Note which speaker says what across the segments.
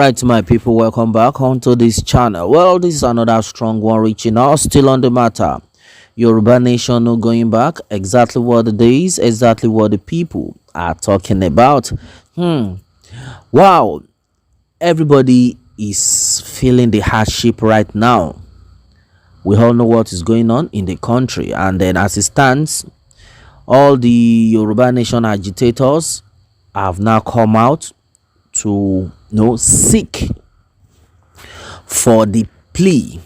Speaker 1: Right, my people, welcome back onto this channel. Well, this is another strong one reaching out, still on the matter. Yoruba Nation no going back. Exactly what the days, exactly what the people are talking about. Wow, everybody is feeling the hardship right now. We all know what is going on in the country, and then as it stands, all the Yoruba Nation agitators have now come out to seek for the plea,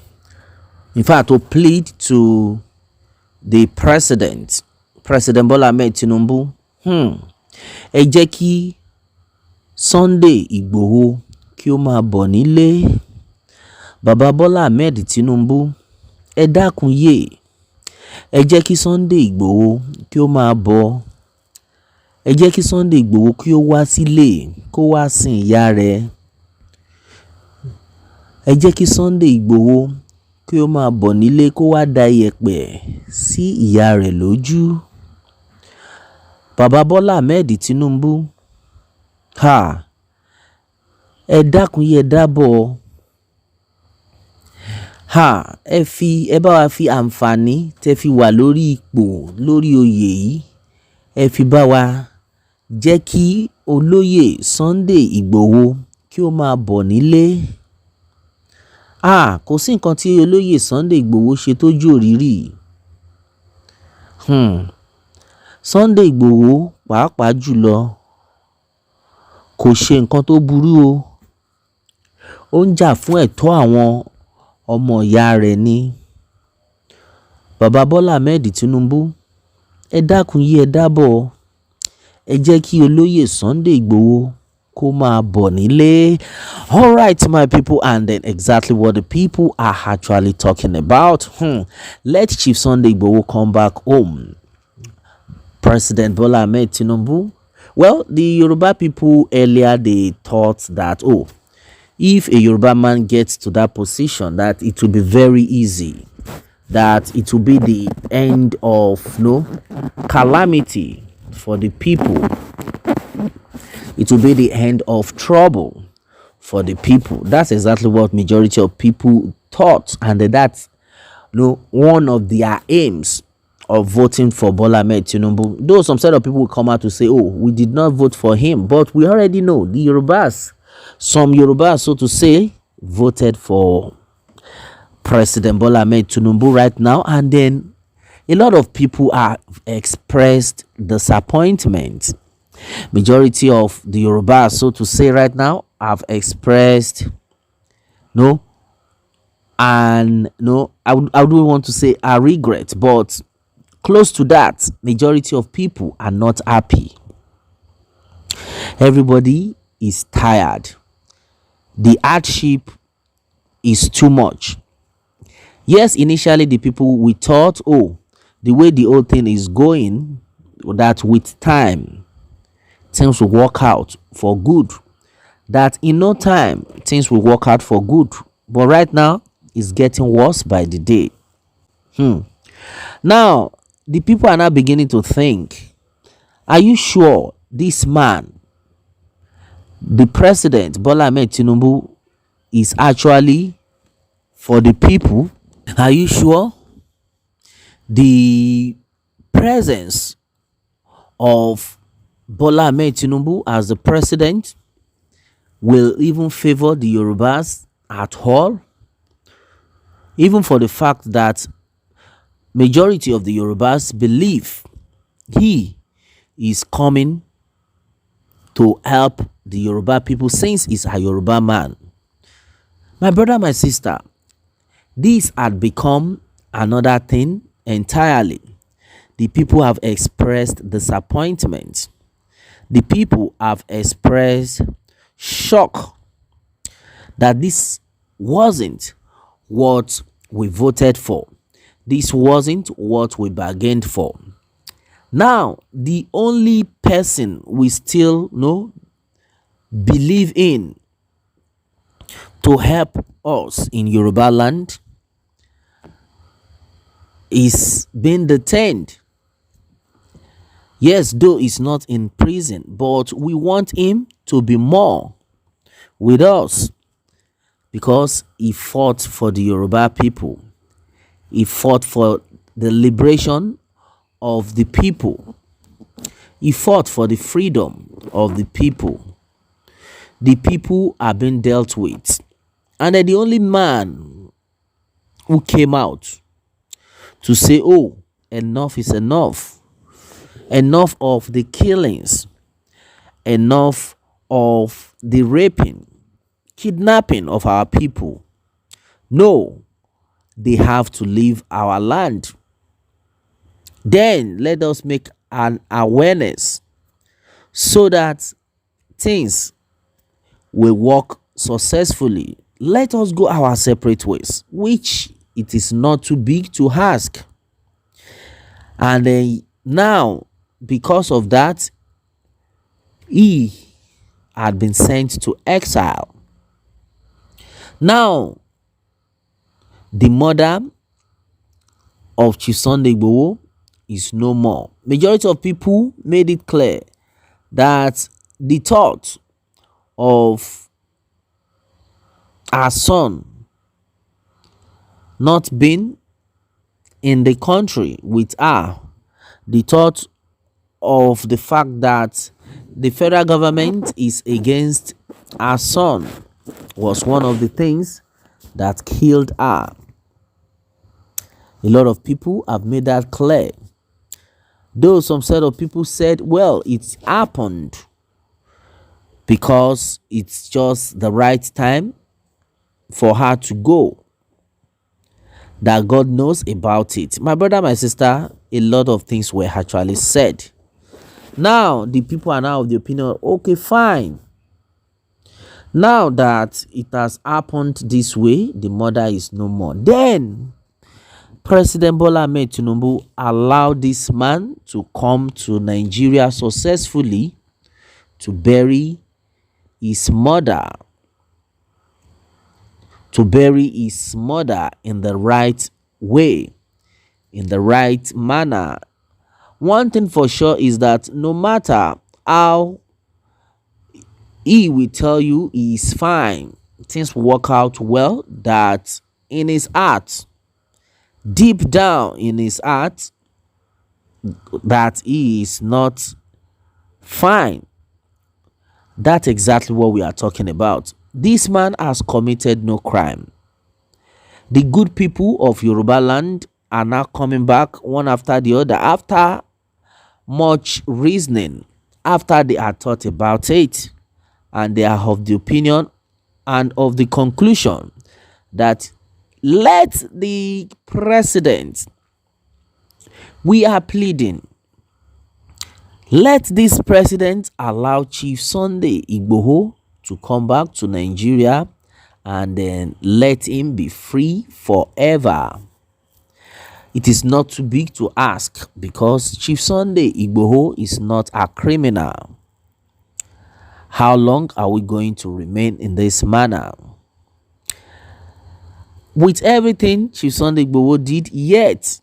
Speaker 1: in fact to plead to the President Bola Ahmed Tinubu. Ẹ jẹ́ kí Sunday Igboho kí ó máa bọ̀ nílé. Bàbá Bola Ahmed Tinubu, ẹ dákun yé, ẹ jẹ́ kí Sunday Igboho kí ó máa bọ̀. Ẹ jẹ́ kí Sunday Igboho kí ó wá sílé, kó wá sin ìyá rẹ̀. Ẹ jẹ́ kí Sunday Igboho kí ó máa bọ̀ nílé, kó wá da iyẹ̀pẹ̀ sí ìyá rẹ̀ lójú. Bàbá Bola Ahmed Tinubu, ẹ dákun yé, ẹ dábọ̀. Ẹ bá wa fi àǹfààní tẹ́ fi wà lórí ipò, lórí oyè yìí, ẹ fi bá wa jẹ́ kí olóyè Sunday Igboho kí ó máa bọ̀ nílé. Kò sí nǹkan tí olóyè Sunday Igboho ṣe tó jù òrìrì. Sunday Igboho pàápàá jùlọ kò ṣe nǹkan tó burú o. Ó ń jà fún ẹ̀tọ́ àwọn ọmọ ìyá rẹ̀ ni. Bàbá Bola Ahmed Tinubu, ẹ dákun yé, ẹ dábọ̀. Ẹ jẹ́ kí olóyè Sunday Igboho kó máa bọ̀ nílé. All right, my people, and then exactly what the people are actually talking about. Let Chief Sunday Igboho come back home. President Bola Ahmed Tinubu. Well, the Yoruba people earlier, they thought that, if a Yoruba man gets to that position, that it will be very easy, that it will be the end of calamity for the people. It will be the end of trouble for the people. That's exactly what majority of people thought, and that's one of their aims of voting for Bola Ahmed Tinubu. Though some set of people will come out to say, we did not vote for him, but we already know the Yorubas, some Yorubas, so to say, voted for President Bola Ahmed Tinubu right now, and then a lot of people have expressed disappointment. Majority of the Yorubas, so to say, right now have expressed I don't want to say a regret, but close to that. Majority of people are not happy. Everybody is tired. The hardship is too much. Yes, initially the people, we thought, the way the whole thing is going, that with time things will work out for good, that in no time things will work out for good. But right now it's getting worse by the day. Now the people are now beginning to think, are you sure this man, the President Bola Ahmed Tinubu, is actually for the people? Are you sure the presence of Bola Ahmed Tinubu as the president will even favor the Yorubas at all? Even for the fact that majority of the Yorubas believe he is coming to help the Yoruba people since he's a Yoruba man. My brother, my sister, this had become another thing entirely. The people have expressed disappointment. The people have expressed shock that this wasn't what we voted for. This wasn't what we bargained for. Now, the only person we still believe in to help us in Yoruba land is being detained. Yes, though he's not in prison, but we want him to be more. with us because he fought for the Yoruba people. He fought for the liberation of the people. He fought for the freedom of the people. The people are being dealt with. And then the only man who came out to say, oh, enough is enough. Enough of the killings. Enough of the raping, kidnapping of our people. No, they have to leave our land. Then let us make an awareness so that things will work successfully. Let us go our separate ways, which it is not too big to ask. And then now, because of that, he had been sent to exile. Now, the mother of Chief Sunday Igboho is no more. Majority of people made it clear that the thought of our son not being in the country with her, the thought of the fact that the federal government is against our son was one of the things that killed her. A lot of people have made that clear. Though some set of people said, well, it's happened because it's just the right time for her to go. That God knows about it. My brother, my sister, a lot of things were actually said. Now, the people are now of the opinion, okay, fine. Now that it has happened this way, the mother is no more. Then, President Bola Ahmed Tinubu allowed this man to come to Nigeria successfully to bury his mother. To bury his mother in the right way, in the right manner. One thing for sure is that no matter how he will tell you he is fine, things will work out well, that in his heart, deep down in his heart, that he is not fine. That's exactly what we are talking about. This man has committed no crime. The good people of Yoruba land are now coming back one after the other after much reasoning, after they had thought about it, and they are of the opinion and of the conclusion that let the president, we are pleading, let this president allow Chief Sunday Igboho to come back to Nigeria and then let him be free forever. It is not too big to ask because Chief Sunday Igboho is not a criminal. How long are we going to remain in this manner? With everything Chief Sunday Igboho did, yet,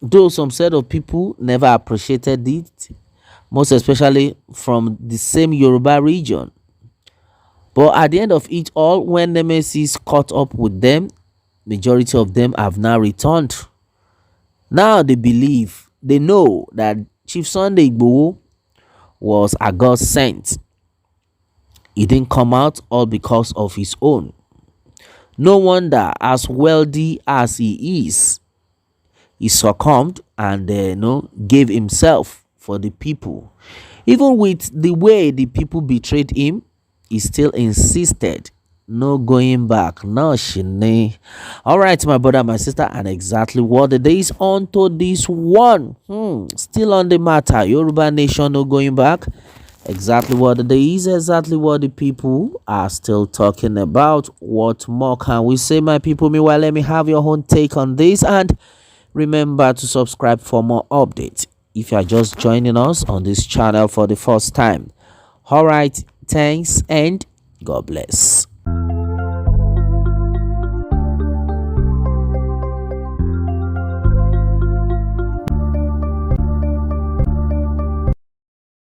Speaker 1: though some set of people never appreciated it, most especially from the same Yoruba region, but at the end of it all, when Nemesis caught up with them, majority of them have now returned. Now they believe, they know that Chief Sunday Igboho was a God sent. He didn't come out all because of his own. No wonder, as wealthy as he succumbed and gave himself for the people. Even with the way the people betrayed him, he still insisted, no going back, no shine. All right, my brother, my sister, and exactly what the day is on to this one. Still on the matter, Yoruba nation, no going back. Exactly what the day is, exactly what the people are still talking about. What more can we say, my people? Meanwhile, let me have your own take on this, and remember to subscribe for more updates if you are just joining us on this channel for the first time. All right, thanks and God bless.